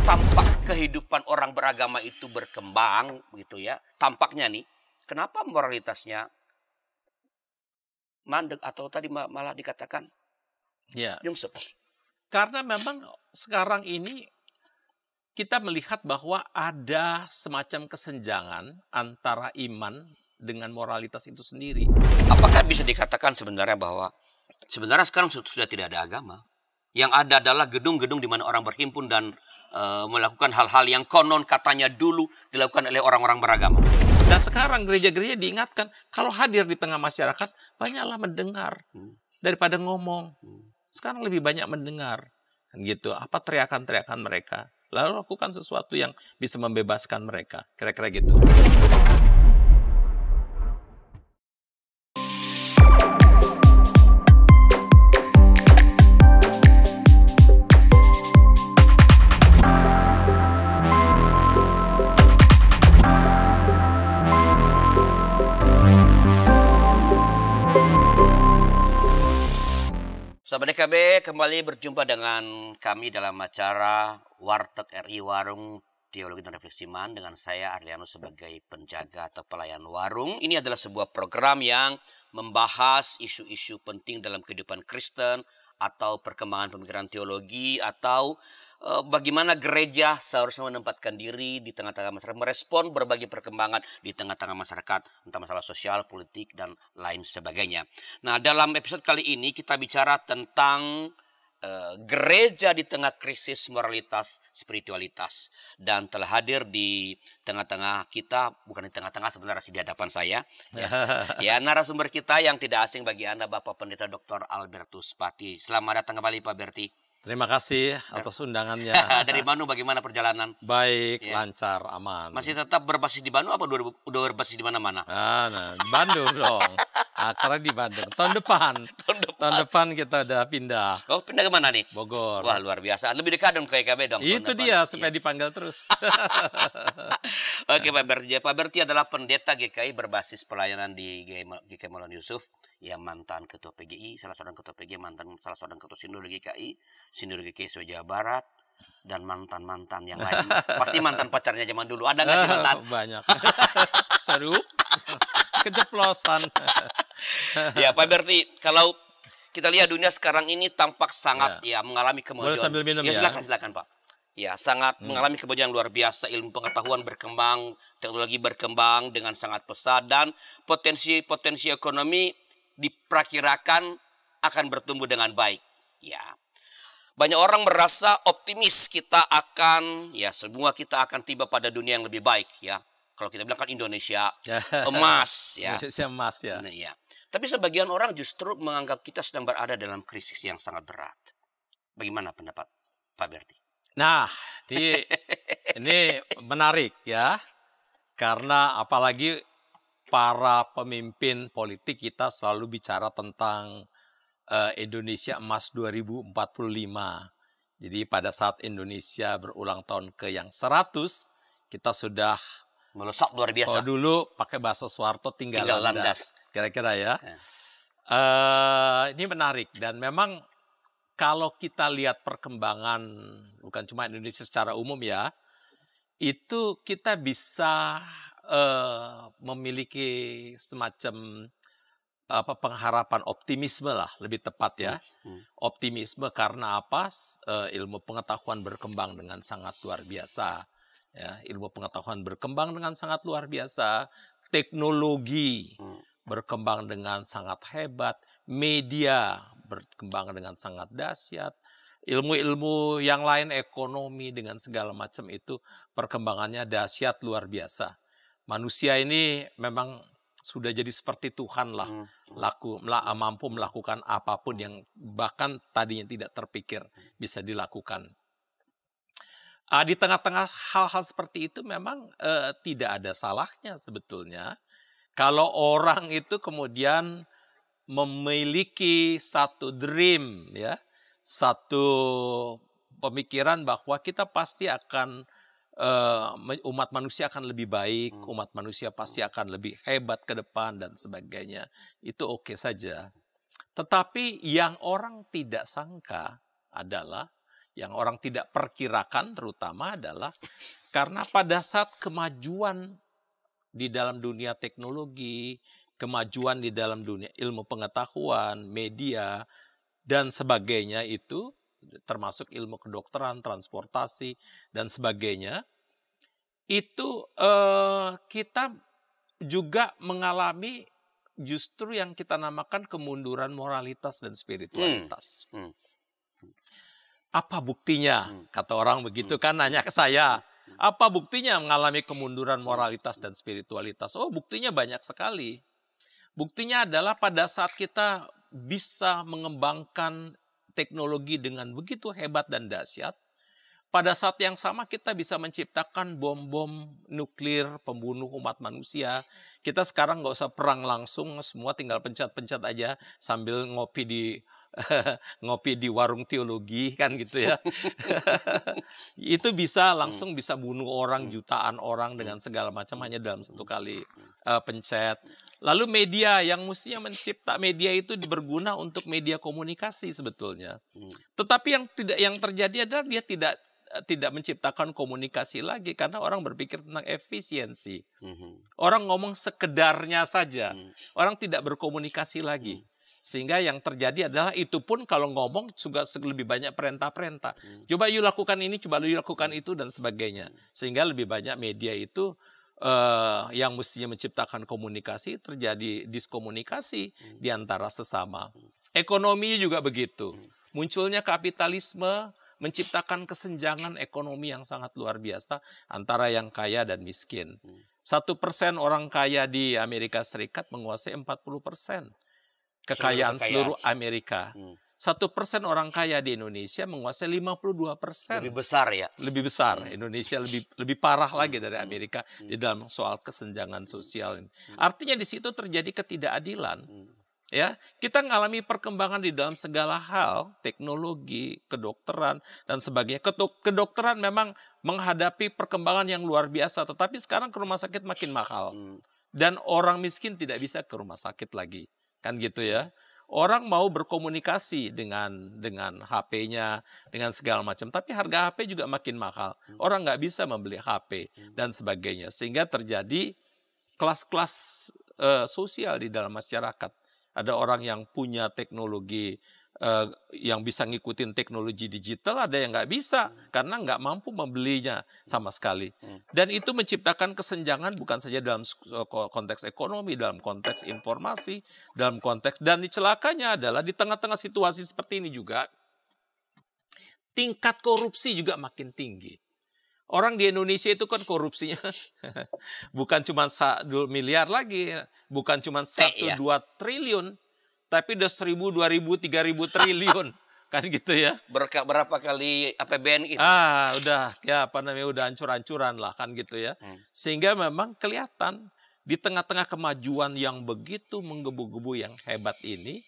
tampak kehidupan orang beragama itu berkembang gitu ya, tampaknya nih, kenapa moralitasnya mandek atau tadi malah dikatakan Ya, nyungsep? karena memang sekarang ini kita melihat bahwa ada semacam kesenjangan antara iman dengan moralitas itu sendiri. Apakah bisa dikatakan sebenarnya bahwa sebenarnya sekarang sudah tidak ada agama? Yang ada adalah gedung-gedung di mana orang berhimpun dan melakukan hal-hal yang konon katanya dulu dilakukan oleh orang-orang beragama. Dan sekarang gereja-gereja diingatkan, kalau hadir di tengah masyarakat, banyaklah mendengar daripada ngomong. Sekarang lebih banyak mendengar. Kan gitu, apa teriakan-teriakan mereka. Lalu lakukan sesuatu yang bisa membebaskan mereka. Kira-kira gitu. Sahabat DKB, kembali berjumpa dengan kami dalam acara Warteg RI Warung Teologi dan Refleksi Iman dengan saya Arliano sebagai penjaga atau pelayan warung. Ini adalah sebuah program yang membahas isu-isu penting dalam kehidupan Kristen atau perkembangan pemikiran teologi atau bagaimana gereja seharusnya menempatkan diri di tengah-tengah masyarakat, merespon berbagai perkembangan di tengah-tengah masyarakat, entah masalah sosial, politik, dan lain sebagainya. Nah, dalam episode kali ini kita bicara tentang gereja di tengah krisis moralitas spiritualitas, dan telah hadir di tengah-tengah kita, bukan di tengah-tengah sebenarnya sih di hadapan saya ya, narasumber kita yang tidak asing bagi Anda, Bapak Pendeta Dr. Albertus Pati. Selamat datang kembali Pak Berti. Terima kasih atas undangannya. Dari Bandung bagaimana perjalanan? Baik, Ya. lancar, aman. Masih tetap berbasis di Bandung apa udah berbasis di mana-mana? Nah, Bandung dong. Karena di Bandung. Tahun depan kita udah pindah. Oh, pindah ke mana nih? Bogor. Wah, luar biasa. Lebih dekat dong ke EKB dong. Itu dia, supaya dipanggil terus. Oke, Pak Berti. Pak Berti adalah pendeta GKI berbasis pelayanan di GKI Maulana Yusuf, yang mantan ketua PGI, salah seorang ketua PGI, mantan salah seorang ketua Sindur GKI, Sindur GKI Jawa Barat, dan mantan-mantan yang lain. Pasti mantan pacarnya zaman dulu. Ada nggak sih mantan? Banyak. Seru. Keceplosan. Ya, Pak Berti, kalau kita lihat dunia sekarang ini tampak sangat mengalami kemajuan. Boleh sambil minum ya? Silakan Pak. Ya, sangat mengalami kemajuan luar biasa, ilmu pengetahuan berkembang, teknologi berkembang dengan sangat pesat, dan potensi ekonomi diperkirakan akan bertumbuh dengan baik. Ya. Banyak orang merasa optimis semua kita akan tiba pada dunia yang lebih baik ya. Kalau kita bilang kan Indonesia emas ya. Indonesia emas ya. Nah, ya. Tapi sebagian orang justru menganggap kita sedang berada dalam krisis yang sangat berat. Bagaimana pendapat Pak Berti? Nah, ini menarik ya. Karena apalagi para pemimpin politik kita selalu bicara tentang Indonesia emas 2045. Jadi pada saat Indonesia berulang tahun ke yang 100, kita sudah melesat luar biasa. Kalau dulu pakai bahasa Soeharto tinggal landas. Kira-kira ya. Ini menarik, dan memang kalau kita lihat perkembangan bukan cuma Indonesia secara umum ya, itu kita bisa memiliki semacam pengharapan, optimisme lah lebih tepat ya. Optimisme karena apa? Ilmu pengetahuan berkembang dengan sangat luar biasa. Ya, ilmu pengetahuan berkembang dengan sangat luar biasa. Teknologi berkembang dengan sangat hebat. Media berkembang dengan sangat dahsyat. Ilmu-ilmu yang lain, ekonomi dengan segala macam itu perkembangannya dahsyat luar biasa. Manusia ini memang sudah jadi seperti Tuhan lah, mampu melakukan apapun yang bahkan tadinya tidak terpikir bisa dilakukan. Di tengah-tengah hal-hal seperti itu memang tidak ada salahnya sebetulnya kalau orang itu kemudian memiliki satu dream ya, satu pemikiran bahwa kita pasti akan umat manusia akan lebih baik, umat manusia pasti akan lebih hebat ke depan dan sebagainya. Itu oke saja. Tetapi yang orang tidak sangka adalah yang orang tidak perkirakan terutama adalah karena pada saat kemajuan di dalam dunia teknologi, kemajuan di dalam dunia ilmu pengetahuan, media, dan sebagainya itu, termasuk ilmu kedokteran, transportasi, dan sebagainya, itu kita juga mengalami justru yang kita namakan kemunduran moralitas dan spiritualitas. Apa buktinya? Kata orang begitu kan nanya ke saya. Apa buktinya mengalami kemunduran moralitas dan spiritualitas? Oh, buktinya banyak sekali. Buktinya adalah pada saat kita bisa mengembangkan teknologi dengan begitu hebat dan dahsyat, pada saat yang sama kita bisa menciptakan bom-bom nuklir pembunuh umat manusia. Kita sekarang nggak usah perang langsung, semua tinggal pencet-pencet aja sambil ngopi di warung teologi kan gitu ya. Itu bisa langsung bisa bunuh orang, jutaan orang dengan segala macam hanya dalam satu kali pencet. Lalu media yang mestinya media itu berguna untuk media komunikasi sebetulnya. Tetapi yang terjadi adalah dia tidak menciptakan komunikasi lagi karena orang berpikir tentang efisiensi. Orang ngomong sekedarnya saja. Orang tidak berkomunikasi lagi. Sehingga yang terjadi adalah itu pun kalau ngomong juga lebih banyak perintah-perintah. Coba you lakukan ini, coba you lakukan itu dan sebagainya. Sehingga lebih banyak media itu yang mestinya menciptakan komunikasi terjadi diskomunikasi di antara sesama. Ekonominya juga begitu. Munculnya kapitalisme menciptakan kesenjangan ekonomi yang sangat luar biasa antara yang kaya dan miskin. 1% orang kaya di Amerika Serikat menguasai 40% kekayaan seluruh Amerika. 1% orang kaya di Indonesia menguasai 52%. Lebih besar ya? Lebih besar. Indonesia lebih parah lagi dari Amerika di dalam soal kesenjangan sosial ini. Artinya di situ terjadi ketidakadilan. Ya, kita mengalami perkembangan di dalam segala hal, teknologi, kedokteran dan sebagainya. Kedokteran memang menghadapi perkembangan yang luar biasa, tetapi sekarang ke rumah sakit makin mahal. Dan orang miskin tidak bisa ke rumah sakit lagi. Kan gitu ya. Orang mau berkomunikasi dengan HP-nya, dengan segala macam, tapi harga HP juga makin mahal. Orang nggak bisa membeli HP dan sebagainya, sehingga terjadi kelas-kelas sosial di dalam masyarakat. Ada orang yang punya teknologi yang bisa ngikutin teknologi digital, ada yang nggak bisa karena nggak mampu membelinya sama sekali. Dan itu menciptakan kesenjangan bukan saja dalam konteks ekonomi, dalam konteks informasi, dalam konteks, dan celakanya adalah di tengah-tengah situasi seperti ini juga tingkat korupsi juga makin tinggi. Orang di Indonesia itu kan korupsinya bukan cuma 1 miliar lagi, bukan cuma 1-2 triliun, tapi udah 1.000, 2.000, 3.000 triliun, kan gitu ya. Berapa kali APBN itu? Udah udah hancur-hancuran lah kan gitu ya. Sehingga memang kelihatan di tengah-tengah kemajuan yang begitu menggebu-gebu yang hebat ini,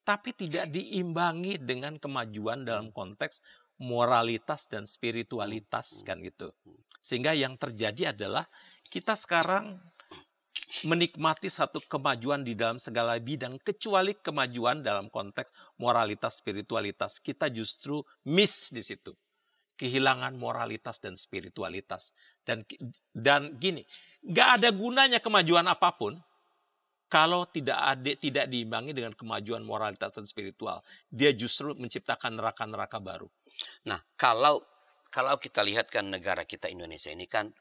tapi tidak diimbangi dengan kemajuan dalam konteks moralitas dan spiritualitas kan gitu. Sehingga yang terjadi adalah kita sekarang menikmati satu kemajuan di dalam segala bidang kecuali kemajuan dalam konteks moralitas spiritualitas. Kita justru miss di situ. Kehilangan moralitas dan spiritualitas. Dan gini, gak ada gunanya kemajuan apapun kalau tidak diimbangi dengan kemajuan moralitas dan spiritual. Dia justru menciptakan neraka-neraka baru. Nah, kalau kita lihat kan negara kita Indonesia ini kan,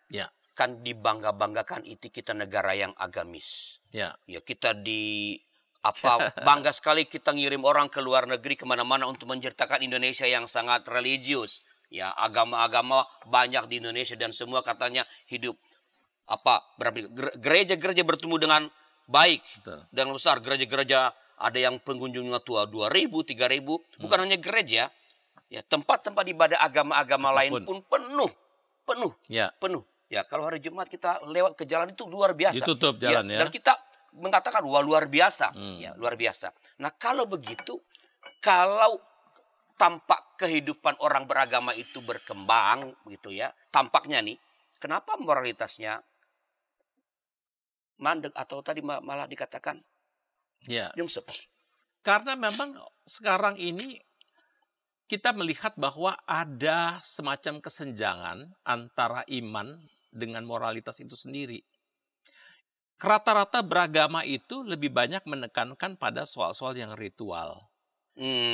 kan dibangga-banggakan itu kita negara yang agamis. Ya kita bangga sekali kita ngirim orang ke luar negeri kemana-mana untuk menceritakan Indonesia yang sangat religius. Ya, agama-agama banyak di Indonesia dan semua katanya hidup gereja-gereja bertemu dengan baik dan besar. Gereja-gereja ada yang pengunjungnya 2.000, 3.000, bukan hanya gereja. Ya, tempat-tempat ibadah agama-agama lain pun penuh. Ya, kalau hari Jumat kita lewat ke jalan itu luar biasa. Ditutup jalan ya. Dan kita mengatakan wah luar biasa. Ya, luar biasa. Nah, kalau begitu, kalau tampak kehidupan orang beragama itu berkembang gitu ya, tampaknya nih, kenapa moralitasnya mandek atau tadi malah dikatakan nyungsep? Karena memang sekarang ini kita melihat bahwa ada semacam kesenjangan antara iman dengan moralitas itu sendiri. Rata-rata beragama itu lebih banyak menekankan pada soal-soal yang ritual.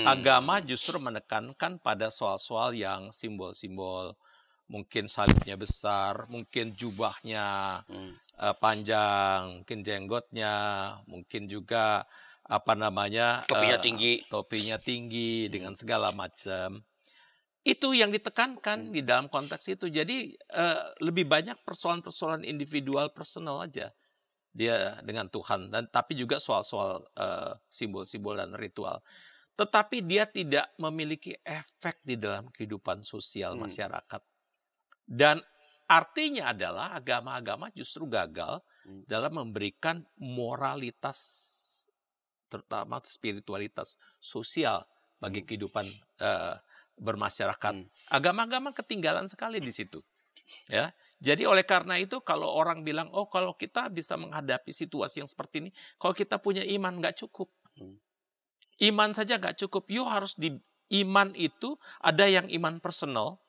Agama justru menekankan pada soal-soal yang simbol-simbol. Mungkin salibnya besar, mungkin jubahnya panjang, mungkin jenggotnya, mungkin juga topinya tinggi dengan segala macam. Itu yang ditekankan di dalam konteks itu. Jadi lebih banyak persoalan-persoalan individual, personal aja dia dengan Tuhan, dan tapi juga soal-soal simbol-simbol dan ritual. Tetapi dia tidak memiliki efek di dalam kehidupan sosial masyarakat. Dan artinya adalah agama-agama justru gagal dalam memberikan moralitas, terutama spiritualitas sosial bagi kehidupan bermasyarakat. Agama-agama ketinggalan sekali di situ. Ya, jadi oleh karena itu kalau orang bilang, oh kalau kita bisa menghadapi situasi yang seperti ini, kalau kita punya iman nggak cukup. Iman saja nggak cukup. Harus di iman itu ada yang iman personal,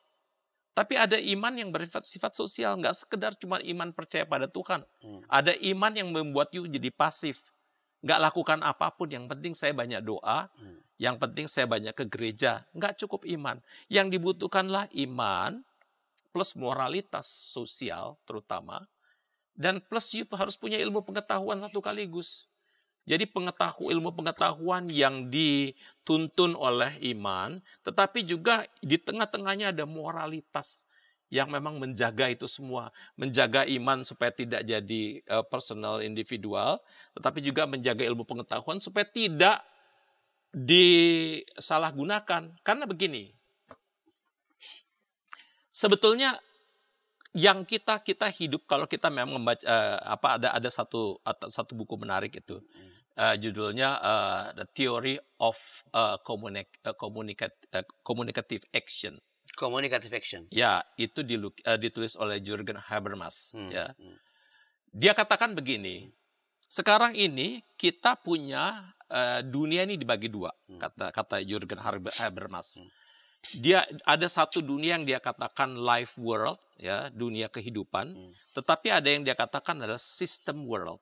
tapi ada iman yang bersifat sosial, nggak sekedar cuma iman percaya pada Tuhan. Ada iman yang membuat jadi pasif, nggak lakukan apapun. Yang penting saya banyak doa, yang penting saya banyak ke gereja. Nggak cukup iman. Yang dibutuhkanlah iman plus moralitas sosial terutama, dan plus harus punya ilmu pengetahuan satu kaligus. Jadi ilmu pengetahuan yang dituntun oleh iman, tetapi juga di tengah-tengahnya ada moralitas yang memang menjaga itu semua. Menjaga iman supaya tidak jadi personal, individual, tetapi juga menjaga ilmu pengetahuan supaya tidak disalahgunakan. Karena begini, sebetulnya yang kita hidup kalau kita memang membaca ada satu buku menarik itu judulnya The Theory of Communicative Action. Communicative Action. Ya, itu ditulis oleh Jürgen Habermas. Ya, dia katakan begini. Sekarang ini kita punya dunia ini dibagi dua, kata Jürgen Habermas. Dia ada satu dunia yang dia katakan life world, ya, dunia kehidupan, tetapi ada yang dia katakan adalah system world,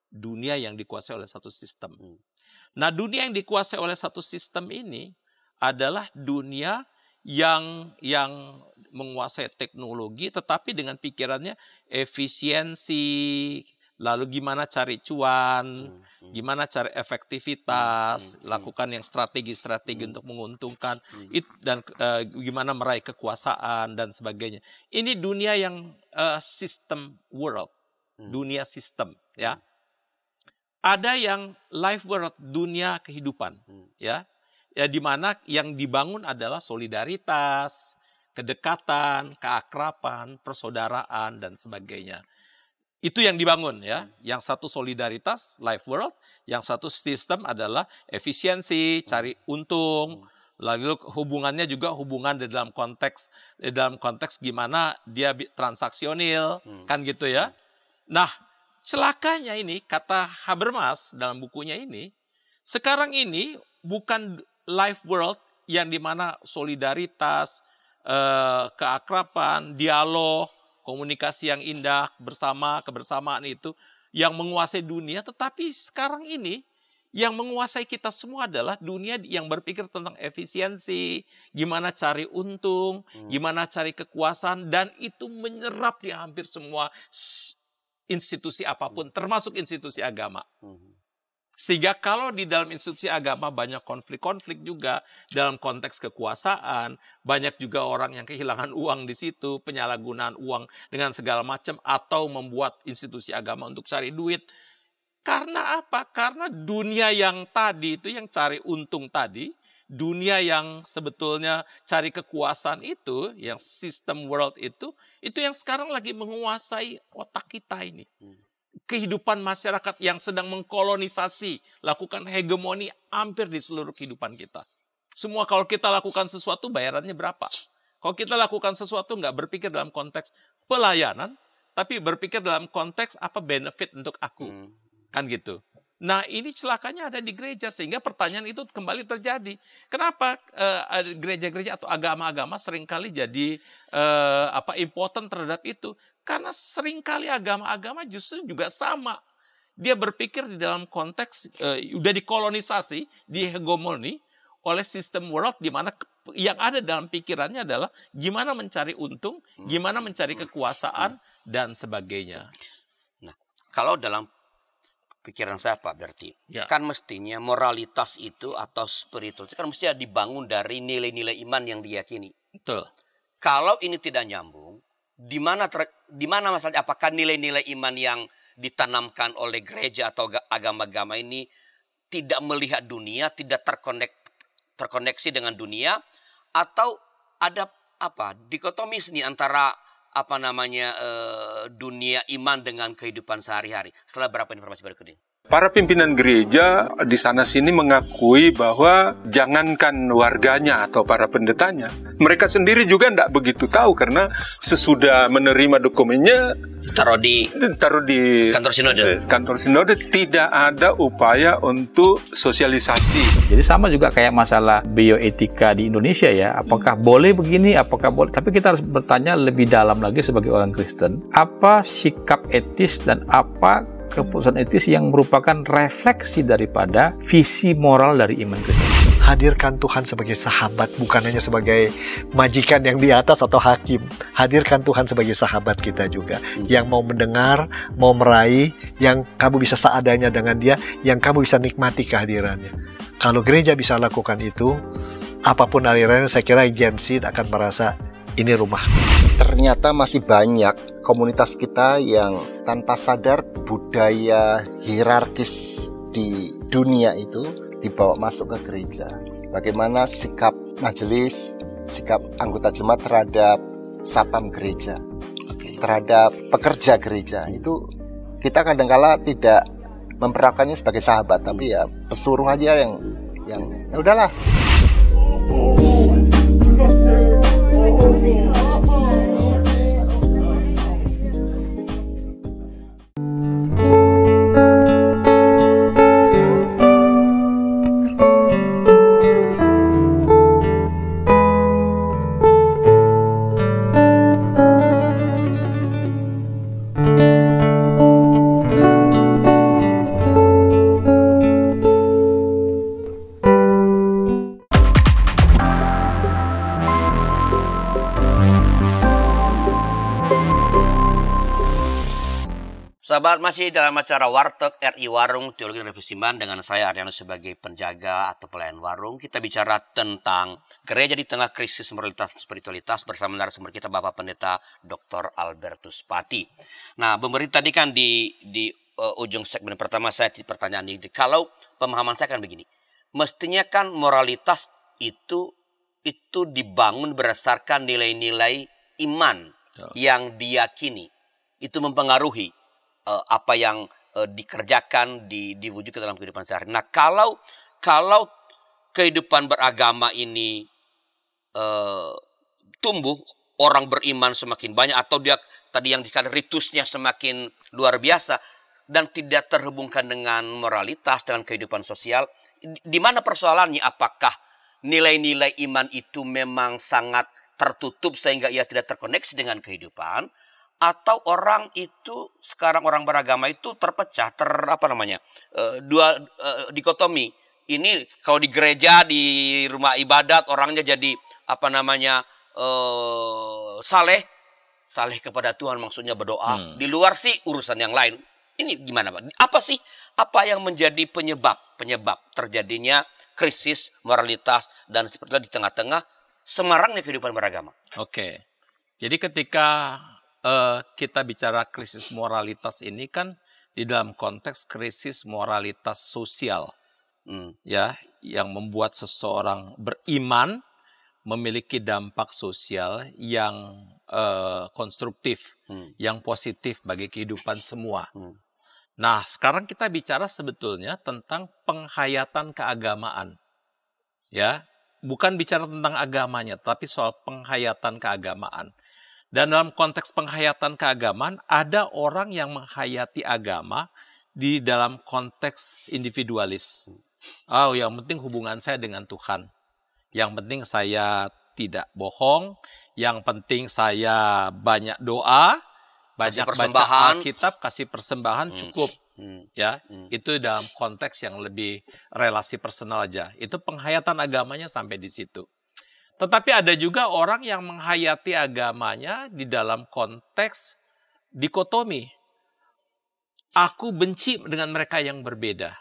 dunia yang dikuasai oleh satu sistem. Nah, dunia yang dikuasai oleh satu sistem ini adalah dunia yang menguasai teknologi, tetapi dengan pikirannya efisiensi, lalu gimana cari cuan, gimana cari efektivitas, lakukan yang strategi-strategi untuk menguntungkan, dan gimana meraih kekuasaan dan sebagainya. Ini dunia yang system world, dunia sistem, ya. Ada yang life world, dunia kehidupan, ya di mana yang dibangun adalah solidaritas, kedekatan, keakraban, persaudaraan dan sebagainya. Itu yang dibangun, ya. Yang satu solidaritas, life world, yang satu sistem adalah efisiensi, cari untung. Lalu hubungannya juga hubungan di dalam konteks gimana dia transaksional, kan gitu ya. Nah, celakanya ini kata Habermas dalam bukunya ini, sekarang ini bukan life world yang dimana solidaritas, keakraban, dialog, komunikasi yang indah kebersamaan itu yang menguasai dunia, tetapi sekarang ini yang menguasai kita semua adalah dunia yang berpikir tentang efisiensi, gimana cari untung, gimana cari kekuasaan, dan itu menyerap di hampir semua institusi apapun, termasuk institusi agama. Sehingga kalau di dalam institusi agama banyak konflik-konflik juga dalam konteks kekuasaan, banyak juga orang yang kehilangan uang di situ, penyalahgunaan uang dengan segala macam, atau membuat institusi agama untuk cari duit. Karena apa? Karena dunia yang tadi itu yang cari untung tadi, dunia yang sebetulnya cari kekuasaan itu, yang system world itu yang sekarang lagi menguasai otak kita ini. Kehidupan masyarakat yang sedang mengkolonisasi, lakukan hegemoni hampir di seluruh kehidupan kita. Semua kalau kita lakukan sesuatu bayarannya berapa? Kalau kita lakukan sesuatu nggak berpikir dalam konteks pelayanan, tapi berpikir dalam konteks apa benefit untuk aku. Kan gitu. Nah, ini celakanya ada di gereja, sehingga pertanyaan itu kembali terjadi. Kenapa gereja-gereja atau agama-agama seringkali jadi impotent terhadap itu? Karena seringkali agama-agama justru juga sama. Dia berpikir di dalam konteks udah dikolonisasi, dihegemoni oleh sistem world, di mana yang ada dalam pikirannya adalah gimana mencari untung, gimana mencari kekuasaan, dan sebagainya. Nah, kalau dalam pikiran saya Pak Berti, kan mestinya moralitas itu atau spiritual itu kan mestinya dibangun dari nilai-nilai iman yang diyakini. Betul. Kalau ini tidak nyambung, di mana masalahnya? Apakah nilai-nilai iman yang ditanamkan oleh gereja atau agama-agama ini tidak melihat dunia, tidak terkoneksi dengan dunia, atau ada dikotomi nih antara dunia iman dengan kehidupan sehari-hari? Setelah berapa informasi berikut ini. Para pimpinan gereja di sana-sini mengakui bahwa jangankan warganya atau para pendetanya, mereka sendiri juga tidak begitu tahu, karena sesudah menerima dokumennya taruh di kantor sinode, tidak ada upaya untuk sosialisasi. Jadi sama juga kayak masalah bioetika di Indonesia ya, apakah boleh begini, apakah boleh, tapi kita harus bertanya lebih dalam lagi sebagai orang Kristen, apa sikap etis dan apa keputusan etis yang merupakan refleksi daripada visi moral dari iman Kristen. Hadirkan Tuhan sebagai sahabat, bukan hanya sebagai majikan yang di atas atau hakim. Hadirkan Tuhan sebagai sahabat kita juga, yang mau mendengar, mau meraih, yang kamu bisa seadanya dengan dia, yang kamu bisa nikmati kehadirannya. Kalau gereja bisa lakukan itu, apapun alirannya, saya kira Gen Z akan merasa ini rumah. Ternyata masih banyak komunitas kita yang tanpa sadar budaya hierarkis di dunia itu dibawa masuk ke gereja. Bagaimana sikap majelis, sikap anggota jemaat terhadap sapam gereja, terhadap pekerja gereja, itu kita kadang-kala tidak memperlakukannya sebagai sahabat, tapi ya pesuruh aja yang ya udahlah. Sahabat, masih dalam acara Warteg RI Warung Teologi dan Revisi Iman dengan saya Arianus sebagai penjaga atau pelayan warung. Kita bicara tentang gereja di tengah krisis moralitas dan spiritualitas bersama narasumber kita Bapak Pendeta Dr. Albertus Pati. Nah, Bung tadi kan di ujung segmen pertama saya di pertanyaan ini, kalau pemahaman saya kan begini. Mestinya kan moralitas itu dibangun berdasarkan nilai-nilai iman yang diyakini. Itu mempengaruhi apa yang dikerjakan, diwujudkan dalam kehidupan sehari. Nah, kalau kehidupan beragama ini tumbuh, orang beriman semakin banyak, atau dia tadi yang dikatakan ritusnya semakin luar biasa dan tidak terhubungkan dengan moralitas, dengan kehidupan sosial, di mana persoalannya? Apakah nilai-nilai iman itu memang sangat tertutup sehingga ia tidak terkoneksi dengan kehidupan? Atau orang itu sekarang orang beragama itu terpecah, dua dikotomi. Ini kalau di gereja, di rumah ibadat orangnya jadi saleh kepada Tuhan, maksudnya berdoa. Di luar sih urusan yang lain. Ini gimana Pak? Apa yang menjadi penyebab terjadinya krisis moralitas dan seperti di tengah-tengah semarangnya kehidupan beragama? Oke. Jadi ketika kita bicara krisis moralitas ini kan di dalam konteks krisis moralitas sosial, ya, yang membuat seseorang beriman memiliki dampak sosial yang konstruktif, yang positif bagi kehidupan semua. Nah, sekarang kita bicara sebetulnya tentang penghayatan keagamaan, ya, bukan bicara tentang agamanya, tapi soal penghayatan keagamaan. Dan dalam konteks penghayatan keagamaan, ada orang yang menghayati agama di dalam konteks individualis. Oh, yang penting hubungan saya dengan Tuhan. Yang penting saya tidak bohong. Yang penting saya banyak doa, banyak baca Alkitab, kasih persembahan cukup. Ya, itu dalam konteks yang lebih relasi personal aja. Itu penghayatan agamanya sampai di situ. Tetapi ada juga orang yang menghayati agamanya di dalam konteks dikotomi. Aku benci dengan mereka yang berbeda.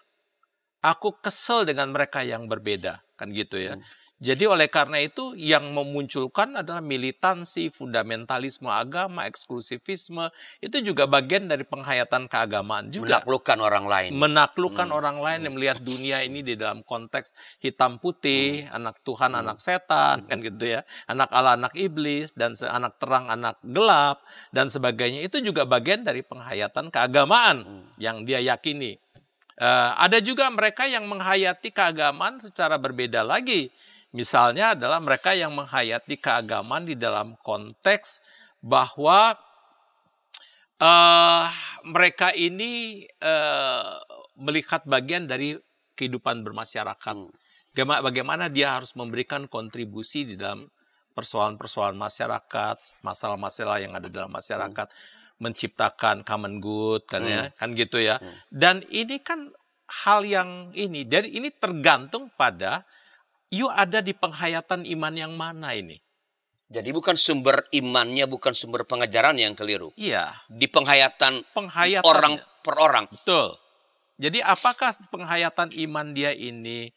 Aku kesel dengan mereka yang berbeda. Kan gitu ya. Jadi oleh karena itu yang memunculkan adalah militansi, fundamentalisme agama, eksklusivisme. Itu juga bagian dari penghayatan keagamaan juga. Menaklukkan orang lain. Menaklukkan orang lain yang melihat dunia ini di dalam konteks hitam putih, anak Tuhan, anak setan, kan gitu ya. Anak Allah, anak iblis, dan anak terang, anak gelap, dan sebagainya. Itu juga bagian dari penghayatan keagamaan yang dia yakini. Ada juga mereka yang menghayati keagamaan secara berbeda lagi. Misalnya adalah mereka yang menghayati keagamaan di dalam konteks bahwa mereka ini melihat bagian dari kehidupan bermasyarakat. Bagaimana dia harus memberikan kontribusi di dalam persoalan-persoalan masyarakat, masalah-masalah yang ada dalam masyarakat, menciptakan common good, kan ya, kan gitu ya. Dan ini kan hal yang ini, dari ini tergantung pada ada di penghayatan iman yang mana ini. Jadi bukan sumber imannya, bukan sumber pengajaran yang keliru. Iya. Di penghayatan orang per orang. Betul. Jadi apakah penghayatan iman dia ini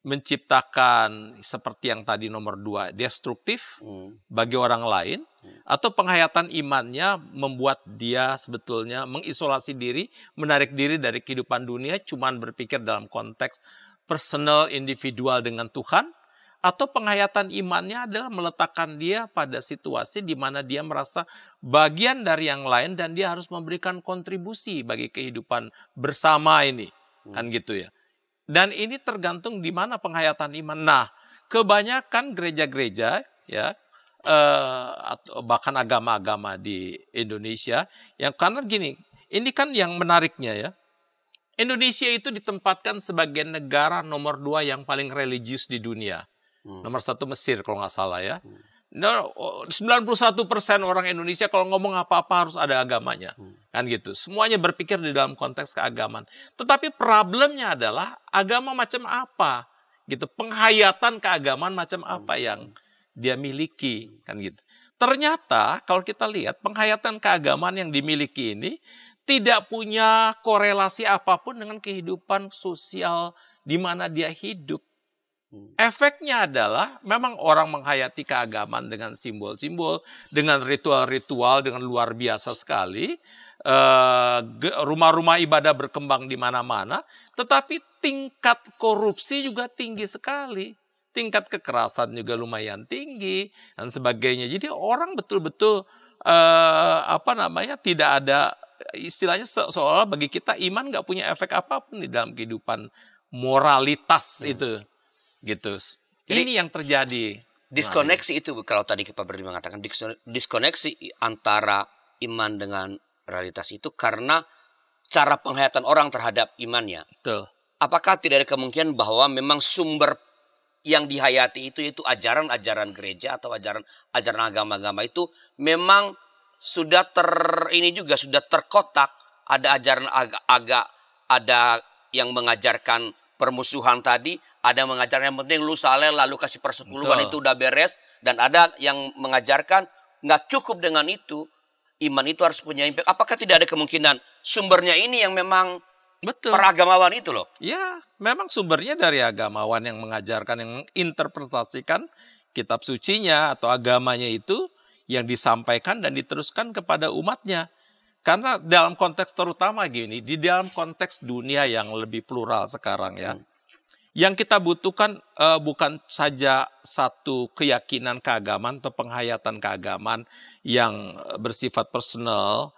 menciptakan seperti yang tadi nomor 2, destruktif bagi orang lain, atau penghayatan imannya membuat dia sebetulnya mengisolasi diri, menarik diri dari kehidupan dunia, cuman berpikir dalam konteks personal, individual dengan Tuhan, atau penghayatan imannya adalah meletakkan dia pada situasi di mana dia merasa bagian dari yang lain dan dia harus memberikan kontribusi bagi kehidupan bersama ini, kan gitu ya. Dan ini tergantung di mana penghayatan iman. Nah, kebanyakan gereja-gereja ya, atau bahkan agama-agama di Indonesia, yang karena gini, ini kan yang menariknya ya. Indonesia itu ditempatkan sebagai negara nomor 2 yang paling religius di dunia. Nomor 1 Mesir kalau nggak salah ya. 91% orang Indonesia kalau ngomong apa-apa harus ada agamanya. Kan gitu. Semuanya berpikir di dalam konteks keagamaan. Tetapi problemnya adalah agama macam apa? Gitu. Penghayatan keagamaan macam apa yang dia miliki, kan gitu. Ternyata kalau kita lihat penghayatan keagamaan yang dimiliki ini tidak punya korelasi apapun dengan kehidupan sosial di mana dia hidup. Efeknya adalah memang orang menghayati keagamaan dengan simbol-simbol, dengan ritual-ritual, dengan luar biasa sekali. Rumah-rumah ibadah berkembang di mana-mana, tetapi tingkat korupsi juga tinggi sekali. Tingkat kekerasan juga lumayan tinggi dan sebagainya. Jadi orang betul-betul tidak ada istilahnya seolah bagi kita iman nggak punya efek apapun di dalam kehidupan moralitas itu, gitu. Jadi, ini yang terjadi. Diskoneksi itu kalau tadi Pak Berdi mengatakan diskoneksi antara iman dengan realitas itu karena cara penghayatan orang terhadap imannya. Betul. Apakah tidak ada kemungkinan bahwa memang sumber yang dihayati itu ajaran-ajaran gereja atau ajaran agama-agama itu memang sudah sudah terkotak, ada ajaran ada yang mengajarkan permusuhan tadi, ada yang mengajarkan yang penting lu saleh lalu kasih persepuluhan itu udah beres, dan ada yang mengajarkan nggak cukup dengan itu, iman itu harus punya impact. Apakah tidak ada kemungkinan sumbernya ini yang memang peragamawan itu loh? Ya, memang sumbernya dari agamawan yang mengajarkan, yang menginterpretasikan kitab sucinya atau agamanya itu yang disampaikan dan diteruskan kepada umatnya. Karena dalam konteks terutama gini, di dalam konteks dunia yang lebih plural sekarang ya, yang kita butuhkan bukan saja satu keyakinan keagamaan atau penghayatan keagamaan yang bersifat personal,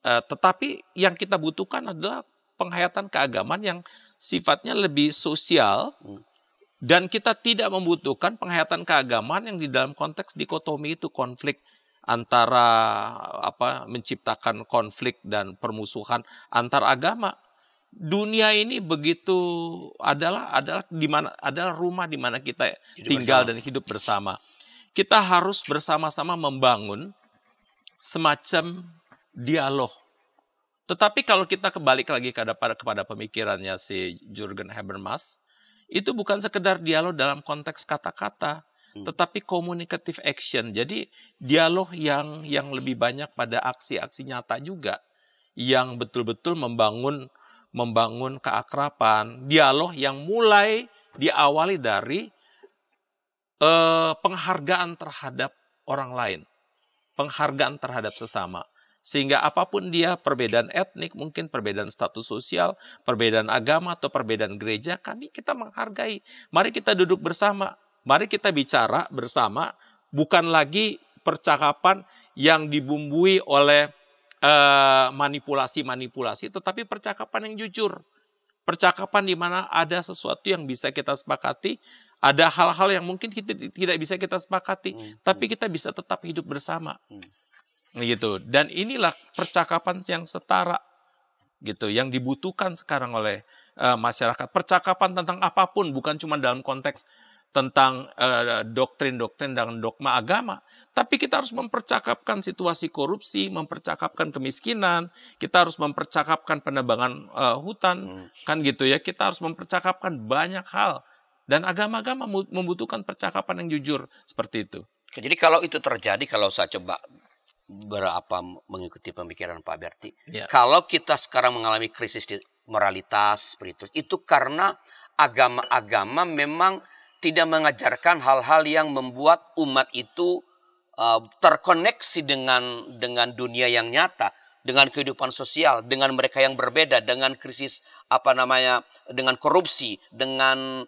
tetapi yang kita butuhkan adalah penghayatan keagamaan yang sifatnya lebih sosial, dan kita tidak membutuhkan penghayatan keagamaan yang di dalam konteks dikotomi itu, konflik antara menciptakan konflik dan permusuhan antar agama. Dunia ini begitu adalah rumah di mana kita tinggal dan hidup bersama. Kita harus bersama-sama membangun semacam dialog. Tetapi kalau kita kembali lagi kepada pemikirannya si Jürgen Habermas, itu bukan sekedar dialog dalam konteks kata-kata, tetapi communicative action. Jadi dialog yang lebih banyak pada aksi-aksi nyata juga, yang betul-betul membangun keakraban. Dialog yang mulai diawali dari penghargaan terhadap orang lain, penghargaan terhadap sesama. Sehingga apapun dia, perbedaan etnik, mungkin perbedaan status sosial, perbedaan agama, atau perbedaan gereja, kita menghargai. Mari kita duduk bersama, mari kita bicara bersama, bukan lagi percakapan yang dibumbui oleh manipulasi-manipulasi, tetapi percakapan yang jujur. Percakapan di mana ada sesuatu yang bisa kita sepakati, ada hal-hal yang mungkin tidak bisa kita sepakati, tapi kita bisa tetap hidup bersama. Gitu. Dan inilah percakapan yang setara, gitu, yang dibutuhkan sekarang oleh masyarakat. Percakapan tentang apapun, bukan cuma dalam konteks tentang doktrin-doktrin dan dogma agama, tapi kita harus mempercakapkan situasi korupsi, mempercakapkan kemiskinan, kita harus mempercakapkan penebangan hutan, kan gitu ya. Kita harus mempercakapkan banyak hal, dan agama-agama membutuhkan percakapan yang jujur seperti itu. Jadi kalau itu terjadi, kalau saya coba mengikuti pemikiran Pak Berti, kalau kita sekarang mengalami krisis di moralitas, spiritual, itu karena agama-agama memang tidak mengajarkan hal-hal yang membuat umat itu terkoneksi dengan dunia yang nyata, dengan kehidupan sosial, dengan mereka yang berbeda, dengan krisis dengan korupsi, dengan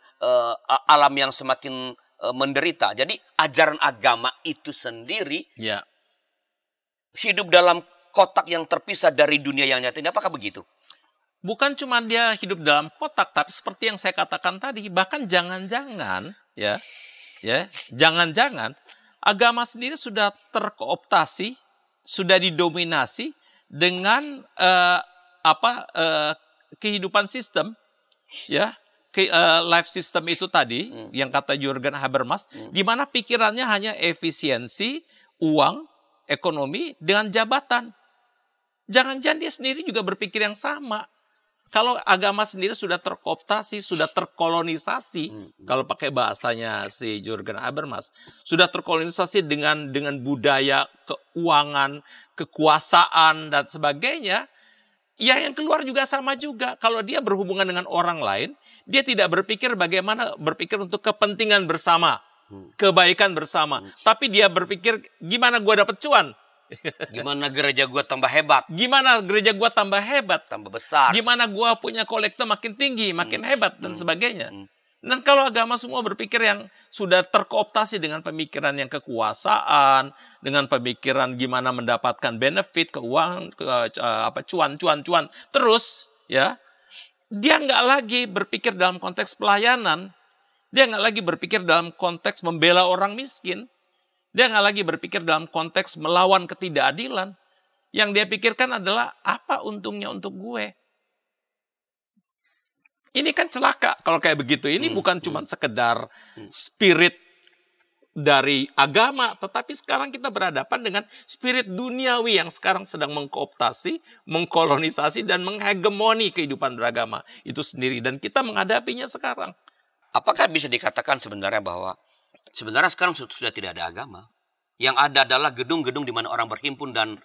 alam yang semakin menderita. Jadi ajaran agama itu sendiri hidup dalam kotak yang terpisah dari dunia yang nyata. Ini apakah begitu? Bukan cuma dia hidup dalam kotak, tapi seperti yang saya katakan tadi, bahkan jangan-jangan jangan-jangan agama sendiri sudah terkooptasi, sudah didominasi dengan kehidupan sistem, life system itu tadi yang kata Jürgen Habermas, di mana pikirannya hanya efisiensi, uang, ekonomi dengan jabatan. Jangan-jangan dia sendiri juga berpikir yang sama. Kalau agama sendiri sudah terkooptasi, sudah terkolonisasi, kalau pakai bahasanya si Jürgen Habermas, sudah terkolonisasi dengan budaya, keuangan, kekuasaan, dan sebagainya, ya yang keluar juga sama juga. Kalau dia berhubungan dengan orang lain, dia tidak berpikir berpikir untuk kepentingan bersama, kebaikan bersama. Tapi dia berpikir, gimana gue dapet cuan? Gimana gereja gue tambah hebat? Gimana gereja gue tambah hebat? Tambah besar. Gimana gue punya kolektor makin tinggi, makin hebat, dan sebagainya. Dan kalau agama semua berpikir yang sudah terkooptasi dengan pemikiran yang kekuasaan, dengan pemikiran gimana mendapatkan benefit, keuangan, cuan. Terus, ya, dia nggak lagi berpikir dalam konteks pelayanan. Dia nggak lagi berpikir dalam konteks membela orang miskin. Dia nggak lagi berpikir dalam konteks melawan ketidakadilan. Yang dia pikirkan adalah apa untungnya untuk gue. Ini kan celaka kalau kayak begitu. Ini bukan cuma sekedar spirit dari agama, tetapi sekarang kita berhadapan dengan spirit duniawi yang sekarang sedang mengkooptasi, mengkolonisasi, dan menghegemoni kehidupan beragama itu sendiri. Dan kita menghadapinya sekarang. Apakah bisa dikatakan sebenarnya bahwa sebenarnya sekarang sudah tidak ada agama. Yang ada adalah gedung-gedung di mana orang berhimpun dan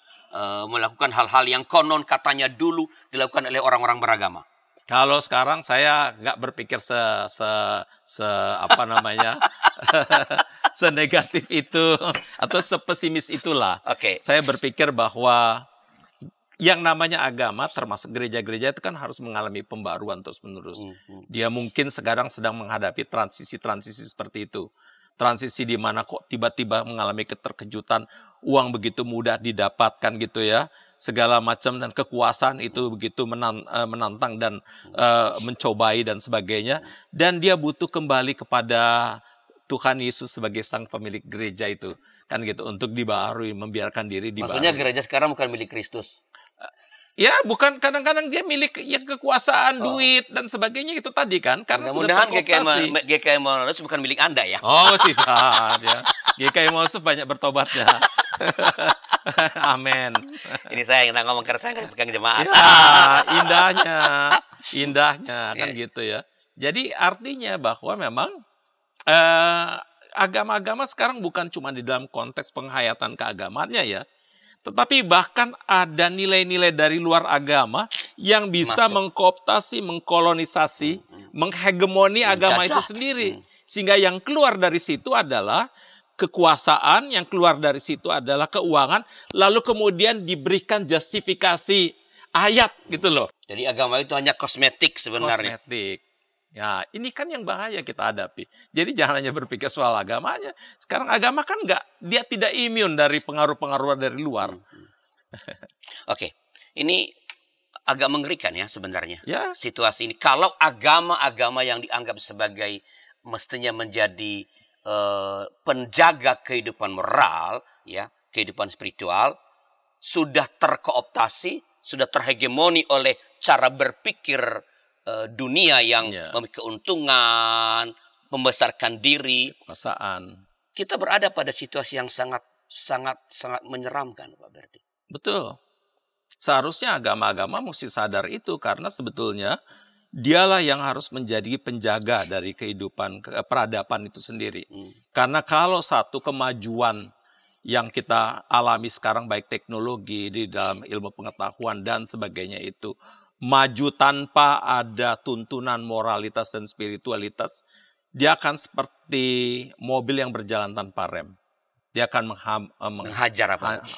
melakukan hal-hal yang konon katanya dulu dilakukan oleh orang-orang beragama. Kalau sekarang saya nggak berpikir senegatif itu atau sepesimis itulah. Saya berpikir bahwa yang namanya agama, termasuk gereja-gereja itu kan harus mengalami pembaruan terus-menerus. Dia mungkin sekarang sedang menghadapi transisi-transisi seperti itu. Transisi di mana kok tiba-tiba mengalami keterkejutan, uang begitu mudah didapatkan gitu ya. Segala macam dan kekuasaan itu begitu menantang dan mencobai dan sebagainya. Dan dia butuh kembali kepada Tuhan Yesus sebagai sang pemilik gereja itu, kan gitu, untuk dibaharui, membiarkan diri dibaharui. Maksudnya gereja sekarang bukan milik Kristus. Ya, bukan, kadang-kadang dia milik yang kekuasaan, duit dan sebagainya itu tadi kan, karena sudah terkooptasi. GKI Monolith bukan milik Anda ya? Oh, tidak ya. GKI Monolith banyak bertobatnya. Amin. Ini saya yang ngomong karena saya nggak pegang jemaat. Ya, indahnya kan gitu ya. Jadi artinya bahwa memang agama-agama sekarang bukan cuma di dalam konteks penghayatan keagamaannya ya, tetapi bahkan ada nilai-nilai dari luar agama yang bisa mengkooptasi, mengkolonisasi, menghegemoni agama itu sendiri. Sehingga yang keluar dari situ adalah kekuasaan, yang keluar dari situ adalah keuangan, lalu kemudian diberikan justifikasi ayat gitu loh. Jadi agama itu hanya kosmetik sebenarnya. Kosmetik. Ya, ini kan yang bahaya kita hadapi. Jadi jangan hanya berpikir soal agamanya. Sekarang agama kan dia tidak imun dari pengaruh-pengaruh dari luar. Oke, ini agak mengerikan ya sebenarnya. Ya. Situasi ini. Kalau agama-agama yang dianggap sebagai mestinya menjadi penjaga kehidupan moral, ya, kehidupan spiritual, sudah terkooptasi, sudah terhegemoni oleh cara berpikir dunia yang memiliki keuntungan, membesarkan diri, kekuasaan. Kita berada pada situasi yang sangat menyeramkan, Pak Berti. Betul. Seharusnya agama-agama mesti sadar itu, karena sebetulnya dialah yang harus menjadi penjaga dari kehidupan peradaban itu sendiri. Karena kalau satu kemajuan yang kita alami sekarang, baik teknologi di dalam ilmu pengetahuan dan sebagainya itu maju tanpa ada tuntunan moralitas dan spiritualitas, dia akan seperti mobil yang berjalan tanpa rem. Dia akan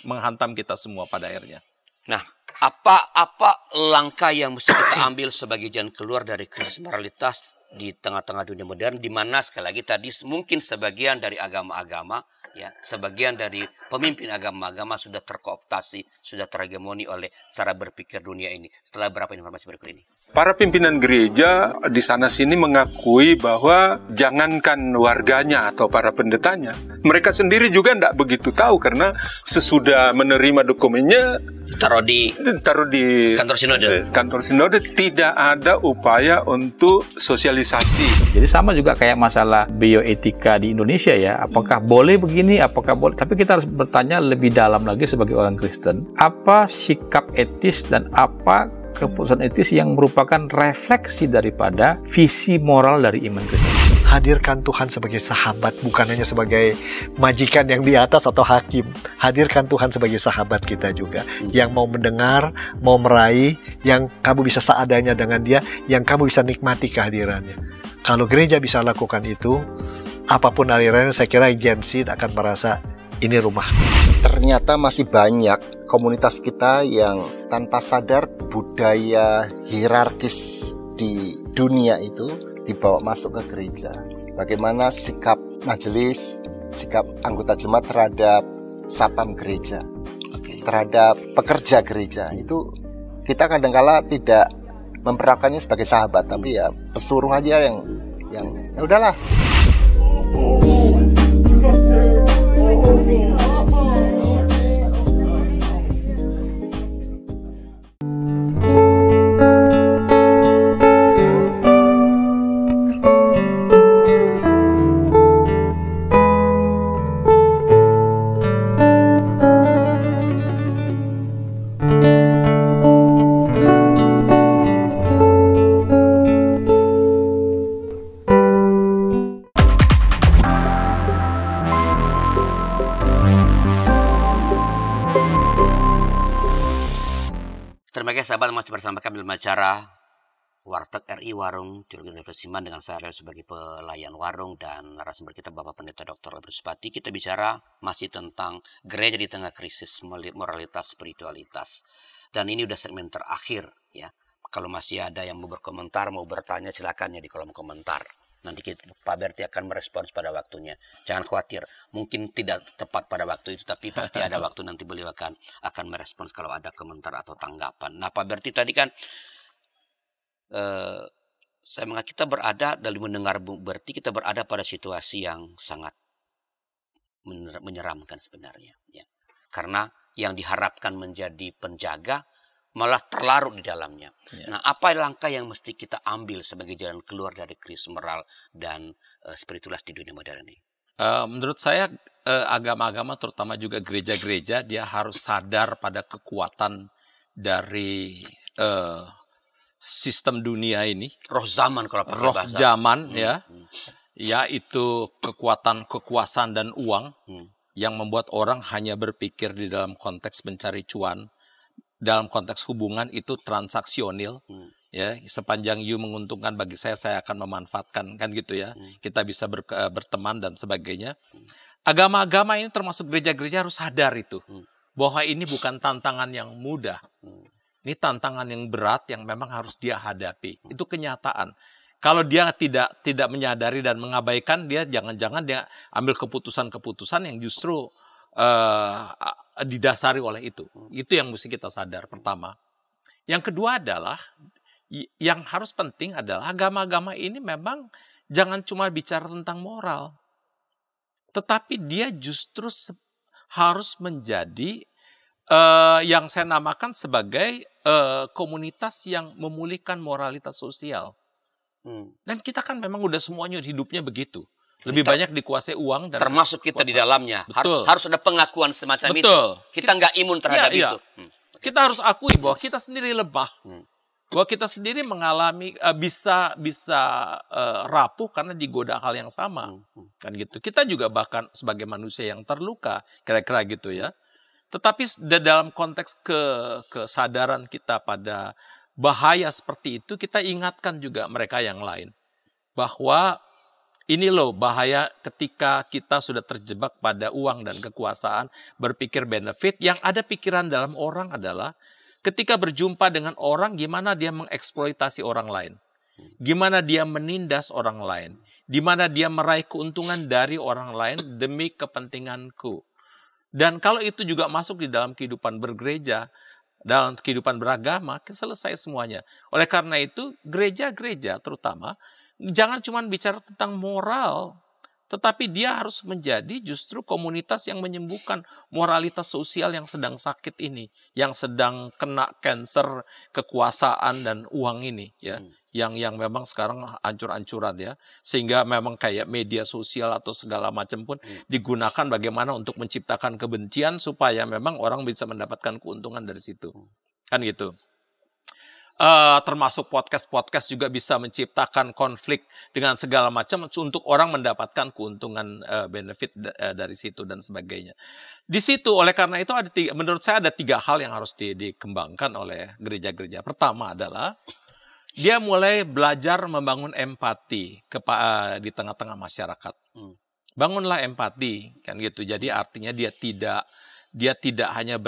menghantam kita semua pada akhirnya. Nah, apa langkah yang mesti kita ambil sebagai jalan keluar dari krisis moralitas di tengah-tengah dunia modern, di mana sekali lagi tadi mungkin sebagian dari agama-agama, ya, sebagian dari pemimpin agama-agama sudah terkooptasi, sudah terhegemoni oleh cara berpikir dunia ini. Setelah beberapa informasi berikut ini. Para pimpinan gereja di sana-sini mengakui bahwa jangankan warganya atau para pendetanya, mereka sendiri juga tidak begitu tahu, karena sesudah menerima dokumennya taruh di kantor sinode tidak ada upaya untuk sosialisasi. Jadi sama juga kayak masalah bioetika di Indonesia ya, apakah boleh begini, apakah boleh, tapi kita harus bertanya lebih dalam lagi sebagai orang Kristen, apa sikap etis dan apa keputusan etis yang merupakan refleksi daripada visi moral dari iman Kristen. Hadirkan Tuhan sebagai sahabat, bukan hanya sebagai majikan yang di atas atau hakim. Hadirkan Tuhan sebagai sahabat kita juga, yang mau mendengar, mau meraih, yang kamu bisa seadanya dengan dia, yang kamu bisa nikmati kehadirannya. Kalau gereja bisa lakukan itu, apapun alirannya, saya kira Gen Z akan merasa ini rumah. Ternyata masih banyak komunitas kita yang tanpa sadar budaya hierarkis di dunia itu dibawa masuk ke gereja. Bagaimana sikap majelis, sikap anggota jemaat terhadap satpam gereja, terhadap pekerja gereja, itu kita kadang-kala tidak memperlakukannya sebagai sahabat, tapi ya pesuruh aja yang ya udahlah. Terima kasih sahabat, masih bersama kami dalam acara Warteg RI Warung Teologi Universitas Iman dengan saya sebagai pelayan warung, dan narasumber kita Bapak Pendeta Dr. Albert Suspati. Kita bicara masih tentang gereja di tengah krisis moralitas spiritualitas. Dan ini udah segmen terakhir ya. Kalau masih ada yang mau berkomentar, mau bertanya, silakan ya di kolom komentar. Nanti Pak Berti akan merespons pada waktunya. Jangan khawatir, mungkin tidak tepat pada waktu itu, tapi pasti ada waktu nanti beliau akan merespons kalau ada komentar atau tanggapan. Nah, Pak Berti tadi kan Saya menganggap kita berada dalam mendengar berarti kita berada pada situasi yang sangat menyeramkan sebenarnya. Ya. Karena yang diharapkan menjadi penjaga malah terlarut di dalamnya. Ya. Nah, apa langkah yang mesti kita ambil sebagai jalan keluar dari krisis moral dan spiritualitas di dunia modern ini? Menurut saya agama-agama terutama juga gereja-gereja dia harus sadar pada kekuatan dari sistem dunia ini, Roh zaman kalau pakai roh bahasa. zaman ya, yaitu kekuatan kekuasaan dan uang yang membuat orang hanya berpikir di dalam konteks mencari cuan, dalam konteks hubungan itu transaksional. Ya, sepanjang you menguntungkan bagi saya akan memanfaatkan, kan gitu ya. Kita bisa berteman dan sebagainya. Agama-agama ini termasuk gereja-gereja harus sadar itu, bahwa ini bukan tantangan yang mudah. Ini tantangan yang berat yang memang harus dia hadapi. Itu kenyataan. Kalau dia tidak menyadari dan mengabaikan, dia jangan-jangan dia ambil keputusan-keputusan yang justru didasari oleh itu. Itu yang mesti kita sadar pertama. Yang kedua adalah yang harus penting adalah agama-agama ini memang jangan cuma bicara tentang moral, tetapi dia justru harus menjadi yang saya namakan sebagai komunitas yang memulihkan moralitas sosial. Dan kita kan memang udah semuanya hidupnya begitu. Lebih banyak dikuasai uang dan termasuk kita di dalamnya. Betul. Harus ada pengakuan semacam itu. Kita nggak imun terhadap itu. Kita harus akui bahwa kita sendiri lemah. Bahwa kita sendiri mengalami bisa rapuh karena digoda hal yang sama. Kan gitu. Kita juga bahkan sebagai manusia yang terluka, kira-kira gitu ya. Tetapi dalam konteks kesadaran kita pada bahaya seperti itu, kita ingatkan juga mereka yang lain. Bahwa ini loh bahaya ketika kita sudah terjebak pada uang dan kekuasaan, berpikir benefit. Yang ada pikiran dalam orang adalah ketika berjumpa dengan orang, gimana dia mengeksploitasi orang lain. Gimana dia menindas orang lain. Gimana dia meraih keuntungan dari orang lain demi kepentinganku. Dan kalau itu juga masuk di dalam kehidupan bergereja, dalam kehidupan beragama, selesai semuanya. Oleh karena itu, gereja-gereja terutama, jangan cuma bicara tentang moral, tetapi dia harus menjadi justru komunitas yang menyembuhkan moralitas sosial yang sedang sakit ini, yang sedang kena kanker kekuasaan dan uang ini, ya, yang memang sekarang hancur-hancuran ya, sehingga memang kayak media sosial atau segala macam pun digunakan bagaimana untuk menciptakan kebencian supaya memang orang bisa mendapatkan keuntungan dari situ, kan gitu. Termasuk podcast-podcast juga bisa menciptakan konflik dengan segala macam untuk orang mendapatkan keuntungan benefit dari situ dan sebagainya. Di situ oleh karena itu menurut saya ada 3 hal yang harus dikembangkan oleh gereja-gereja. Pertama adalah dia mulai belajar membangun empati di tengah-tengah masyarakat. Bangunlah empati, kan gitu. Jadi artinya dia tidak hanya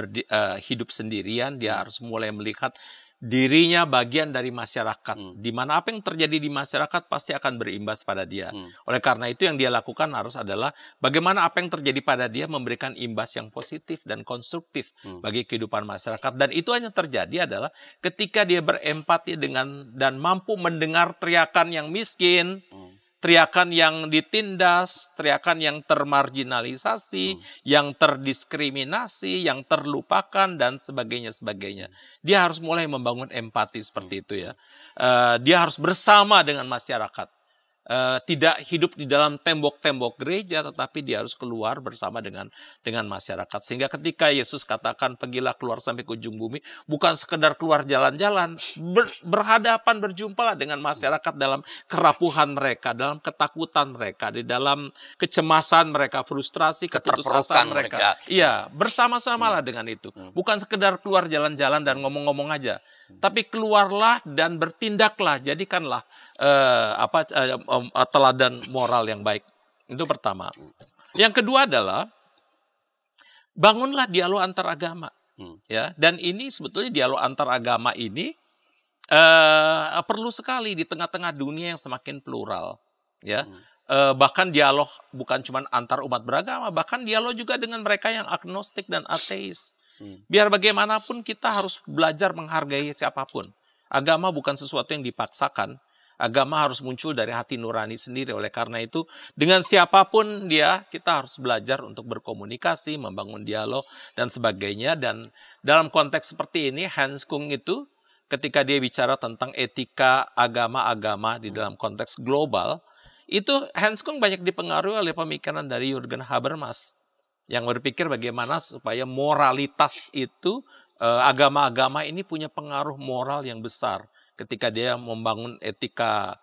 hidup sendirian, dia harus mulai melihat dirinya bagian dari masyarakat. Di mana apa yang terjadi di masyarakat pasti akan berimbas pada dia. Oleh karena itu yang dia lakukan adalah bagaimana apa yang terjadi pada dia memberikan imbas yang positif dan konstruktif bagi kehidupan masyarakat. Dan itu hanya terjadi adalah ketika dia berempati dengan dan mampu mendengar teriakan yang miskin, teriakan yang ditindas, teriakan yang termarginalisasi, yang terdiskriminasi, yang terlupakan, dan sebagainya. Dia harus mulai membangun empati seperti itu ya. Dia harus bersama dengan masyarakat. Tidak hidup di dalam tembok-tembok gereja, tetapi dia harus keluar bersama dengan masyarakat. Sehingga ketika Yesus katakan pergilah keluar sampai ke ujung bumi, bukan sekedar keluar jalan-jalan, berhadapan, berjumpalah dengan masyarakat dalam kerapuhan mereka, dalam ketakutan mereka, di dalam kecemasan mereka, frustrasi, keputusasaan mereka. Iya, bersama-samalah dengan itu. Bukan sekedar keluar jalan-jalan dan ngomong-ngomong aja, tapi keluarlah dan bertindaklah, jadikanlah teladan moral yang baik. Itu pertama. Yang kedua adalah bangunlah dialog antar agama. Ya, dan ini sebetulnya dialog antar agama ini perlu sekali di tengah-tengah dunia yang semakin plural. Ya, bahkan dialog bukan cuma antar umat beragama, bahkan dialog juga dengan mereka yang agnostik dan ateis. Biar bagaimanapun kita harus belajar menghargai siapapun. Agama bukan sesuatu yang dipaksakan. Agama harus muncul dari hati nurani sendiri. Oleh karena itu, dengan siapapun dia, kita harus belajar untuk berkomunikasi, membangun dialog, dan sebagainya. Dan dalam konteks seperti ini, Hans Kung itu, ketika dia bicara tentang etika agama-agama di dalam konteks global, itu Hans Kung banyak dipengaruhi oleh pemikiran dari Jürgen Habermas, yang berpikir bagaimana supaya moralitas itu, agama-agama ini punya pengaruh moral yang besar. Ketika dia membangun etika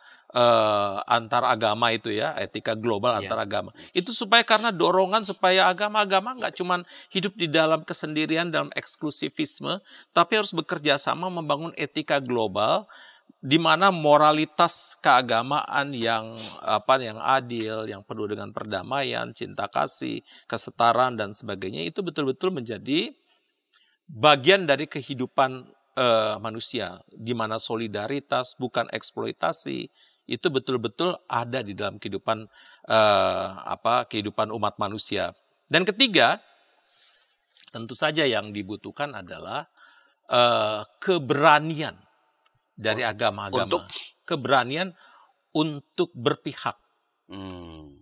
antar agama itu ya, etika global antar agama. Itu supaya karena dorongan supaya agama-agama nggak cuma hidup di dalam kesendirian, dalam eksklusivisme, tapi harus bekerja sama membangun etika global di mana moralitas keagamaan yang adil, yang penuh dengan perdamaian, cinta kasih, kesetaraan dan sebagainya itu betul-betul menjadi bagian dari kehidupan manusia, di mana solidaritas bukan eksploitasi itu betul-betul ada di dalam kehidupan kehidupan umat manusia. Dan ketiga, tentu saja yang dibutuhkan adalah keberanian dari agama-agama, keberanian untuk berpihak.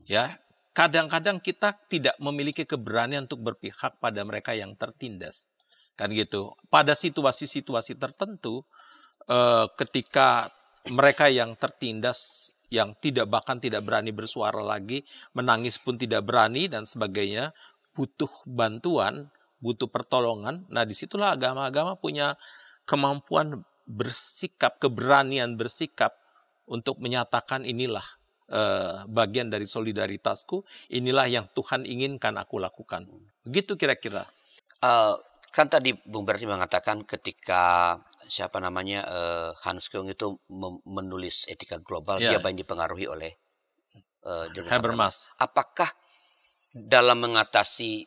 Ya, kadang-kadang kita tidak memiliki keberanian untuk berpihak pada mereka yang tertindas. Kan gitu. Pada situasi-situasi tertentu, ketika mereka yang tertindas, yang bahkan tidak berani bersuara lagi, menangis pun tidak berani dan sebagainya, butuh bantuan, butuh pertolongan. Nah, disitulah agama-agama punya kemampuan bersikap, keberanian bersikap untuk menyatakan inilah bagian dari solidaritasku, inilah yang Tuhan inginkan aku lakukan. Begitu kira-kira. Kan tadi Bung Berti mengatakan ketika Hans Kung itu menulis etika global, dia banyak dipengaruhi oleh Jürgen Habermas. Apakah dalam mengatasi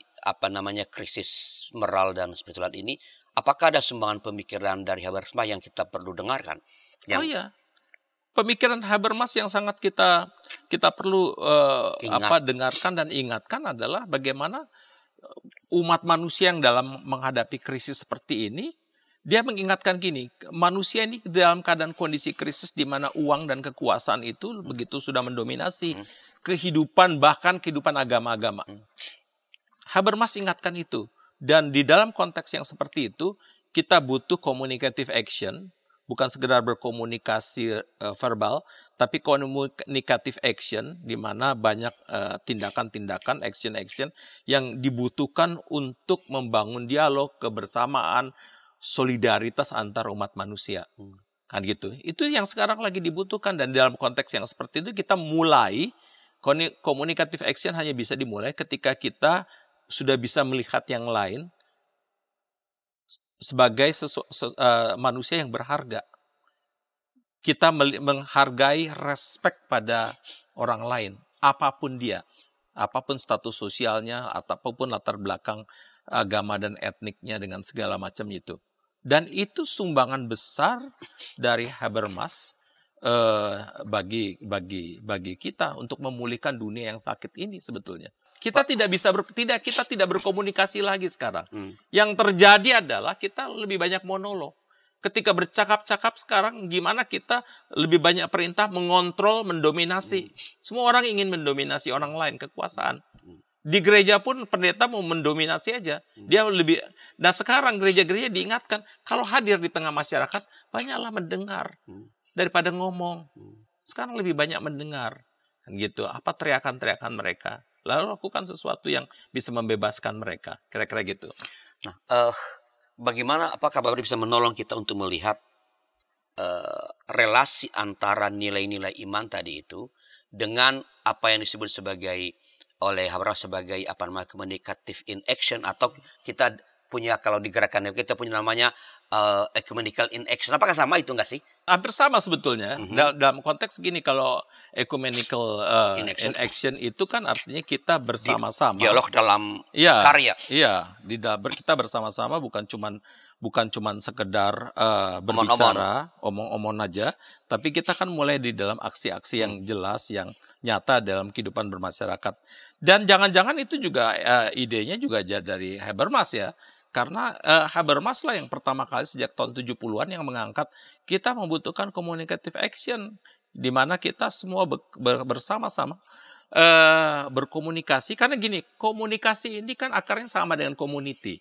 krisis moral dan spiritual ini, apakah ada sumbangan pemikiran dari Habermas yang kita perlu dengarkan? Pemikiran Habermas yang sangat kita perlu dengarkan dan ingatkan adalah bagaimana umat manusia yang dalam menghadapi krisis seperti ini, dia mengingatkan gini, manusia ini dalam keadaan kondisi krisis di mana uang dan kekuasaan itu begitu sudah mendominasi kehidupan, bahkan kehidupan agama-agama. Habermas ingatkan itu. Dan di dalam konteks yang seperti itu, kita butuh communicative action, bukan sekedar berkomunikasi verbal, tapi communicative action, di mana banyak tindakan-tindakan, action-action yang dibutuhkan untuk membangun dialog, kebersamaan, solidaritas antar umat manusia. Kan gitu. Itu yang sekarang lagi dibutuhkan, dan dalam konteks yang seperti itu kita mulai, communicative action hanya bisa dimulai ketika kita sudah bisa melihat yang lain sebagai manusia yang berharga. Kita menghargai, respect pada orang lain, apapun dia, apapun status sosialnya, apapun latar belakang agama dan etniknya dengan segala macam itu. Dan itu sumbangan besar dari Habermas bagi kita untuk memulihkan dunia yang sakit ini sebetulnya. Kita tidak berkomunikasi lagi sekarang. Yang terjadi adalah kita lebih banyak monolog. Ketika bercakap-cakap sekarang, gimana kita lebih banyak perintah, mengontrol, mendominasi. Semua orang ingin mendominasi orang lain, kekuasaan. Di gereja pun pendeta mau mendominasi aja. Nah sekarang gereja-gereja diingatkan, kalau hadir di tengah masyarakat, banyaklah mendengar daripada ngomong. Sekarang lebih banyak mendengar. Kan gitu. Apa teriakan-teriakan mereka? Lalu lakukan sesuatu yang bisa membebaskan mereka. Kira-kira gitu. Nah, apakah Bapak bisa menolong kita untuk melihat relasi antara nilai-nilai iman tadi itu dengan apa yang disebut oleh Habermas sebagai communicative in action, atau kita punya, kalau di gerakan kita punya namanya ecumenical in action. Apakah sama itu enggak sih? Hampir sama sebetulnya. Dalam konteks gini, kalau ecumenical in action itu kan artinya kita bersama-sama. Dialog dalam karya. Iya, kita bersama-sama, bukan cuman sekedar berbicara, omong-omong aja, tapi kita kan mulai di dalam aksi-aksi yang jelas, yang nyata dalam kehidupan bermasyarakat. Dan jangan-jangan itu juga idenya juga dari Habermas ya. Karena Habermas lah yang pertama kali sejak tahun 70-an yang mengangkat kita membutuhkan communicative action. di mana kita semua bersama-sama berkomunikasi. Karena gini, komunikasi ini kan akarnya sama dengan community.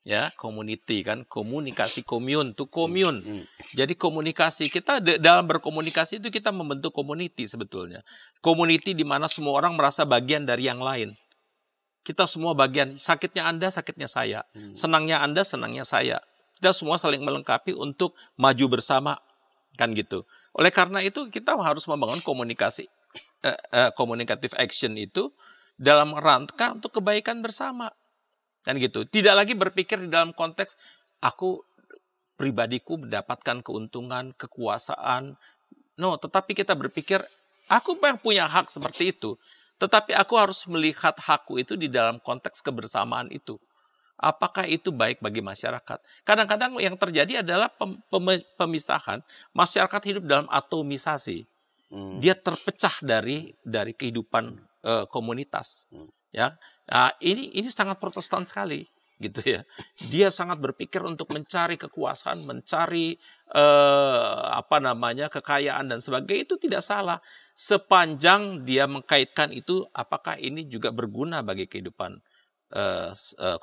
Ya, community kan, komunikasi, commune to commune. Jadi komunikasi, kita dalam berkomunikasi itu kita membentuk community sebetulnya. Community di mana semua orang merasa bagian dari yang lain. Kita semua bagian, sakitnya Anda, sakitnya saya. Senangnya Anda, senangnya saya. Kita semua saling melengkapi untuk maju bersama, kan gitu. Oleh karena itu kita harus membangun komunikasi, communicative action itu dalam rangka untuk kebaikan bersama. Kan gitu. Tidak lagi berpikir di dalam konteks aku pribadiku mendapatkan keuntungan, kekuasaan. No, tetapi kita berpikir aku yang punya hak seperti itu. Tetapi aku harus melihat hakku itu di dalam konteks kebersamaan itu. Apakah itu baik bagi masyarakat? Kadang-kadang yang terjadi adalah pemisahan. Masyarakat hidup dalam atomisasi. Dia terpecah dari kehidupan komunitas. Ya. Nah, ini sangat Protestan sekali, gitu ya. Dia sangat berpikir untuk mencari kekuasaan, mencari kekayaan dan sebagainya. Itu tidak salah sepanjang dia mengkaitkan itu apakah ini juga berguna bagi kehidupan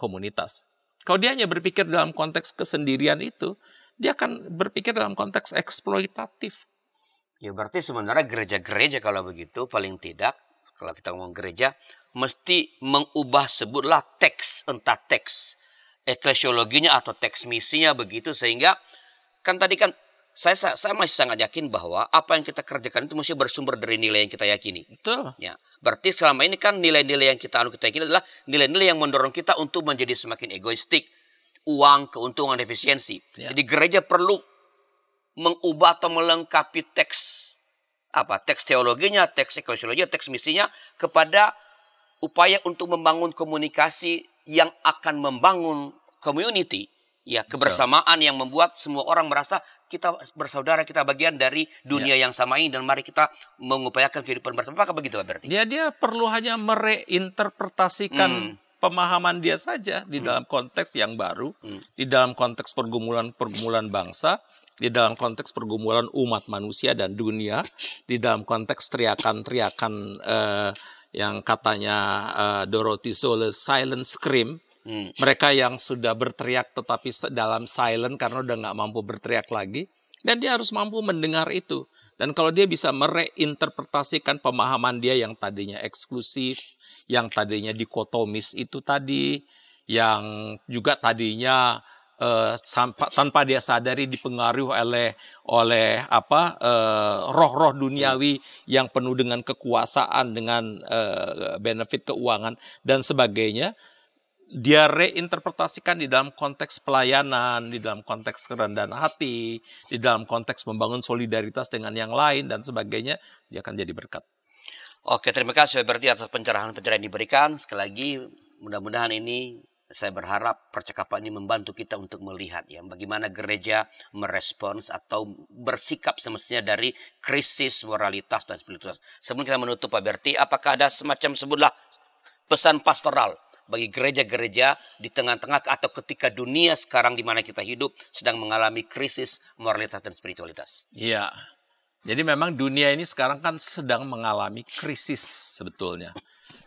komunitas. Kalau dia hanya berpikir dalam konteks kesendirian itu, dia akan berpikir dalam konteks eksploitatif. Ya berarti sebenarnya gereja-gereja kalau begitu paling tidak, kalau kita ngomong gereja, mesti mengubah sebutlah teks, entah teks eklesiologinya atau teks misinya begitu, sehingga kan tadi kan saya masih sangat yakin bahwa apa yang kita kerjakan itu mesti bersumber dari nilai yang kita yakini. Betul. Ya, berarti selama ini kan nilai-nilai yang kita yakini adalah nilai-nilai yang mendorong kita untuk menjadi semakin egoistik, uang, keuntungan, efisiensi. Ya. Jadi gereja perlu mengubah atau melengkapi teks teologinya, teks eklesiologinya, teks misinya kepada upaya untuk membangun komunikasi yang akan membangun community, ya, kebersamaan yang membuat semua orang merasa kita bersaudara, kita bagian dari dunia yang sama ini dan mari kita mengupayakan kehidupan bersama. Apakah begitu berarti? Dia perlu hanya mereinterpretasikan pemahaman dia saja di dalam konteks yang baru, di dalam konteks pergumulan bangsa, di dalam konteks pergumulan umat manusia dan dunia, di dalam konteks teriakan-teriakan yang katanya Dorothy Soule silent scream, mereka yang sudah berteriak tetapi dalam silent karena udah nggak mampu berteriak lagi, dan dia harus mampu mendengar itu. Dan kalau dia bisa mereinterpretasikan pemahaman dia yang tadinya eksklusif, yang tadinya dikotomis itu tadi, yang juga tadinya tanpa dia sadari dipengaruhi oleh roh-roh duniawi yang penuh dengan kekuasaan, dengan benefit keuangan dan sebagainya. Dia reinterpretasikan di dalam konteks pelayanan, di dalam konteks kerendahan hati, di dalam konteks membangun solidaritas dengan yang lain dan sebagainya, dia akan jadi berkat. Oke, terima kasih berarti atas pencerahan-pencerahan yang diberikan. Sekali lagi, mudah-mudahan ini saya berharap percakapan ini membantu kita untuk melihat ya bagaimana gereja merespons atau bersikap semestinya dari krisis moralitas dan spiritualitas. Sebelum kita menutup Pak Berti, apakah ada semacam sebutlah pesan pastoral bagi gereja-gereja di tengah-tengah atau ketika dunia sekarang di mana kita hidup sedang mengalami krisis moralitas dan spiritualitas? Iya. Jadi memang dunia ini sekarang kan sedang mengalami krisis sebetulnya.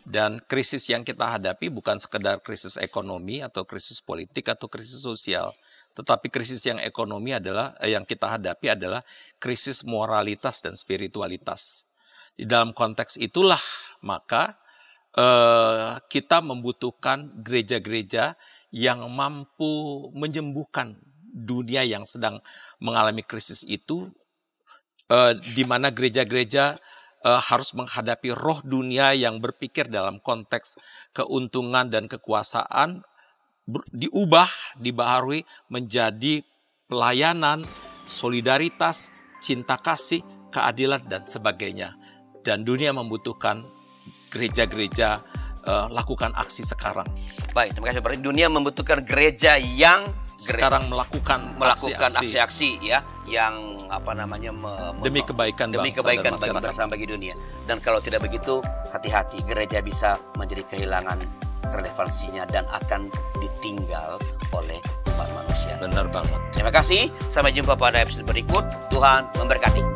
Dan krisis yang kita hadapi bukan sekedar krisis ekonomi atau krisis politik atau krisis sosial, tetapi krisis yang ekonomi adalah yang kita hadapi adalah krisis moralitas dan spiritualitas. Di dalam konteks itulah maka kita membutuhkan gereja-gereja yang mampu menyembuhkan dunia yang sedang mengalami krisis itu, di mana gereja-gereja harus menghadapi roh dunia yang berpikir dalam konteks keuntungan dan kekuasaan, dibaharui menjadi pelayanan, solidaritas, cinta kasih, keadilan, dan sebagainya. Dan dunia membutuhkan gereja-gereja lakukan aksi sekarang. Baik, terima kasih. Berarti dunia membutuhkan gereja yang sekarang melakukan aksi-aksi ya, yang demi kebaikan bersama bagi dunia. Dan kalau tidak begitu, hati-hati, gereja bisa menjadi kehilangan relevansinya dan akan ditinggal oleh umat manusia. Benar banget. Terima kasih. Sampai jumpa pada episode berikut. Tuhan memberkati.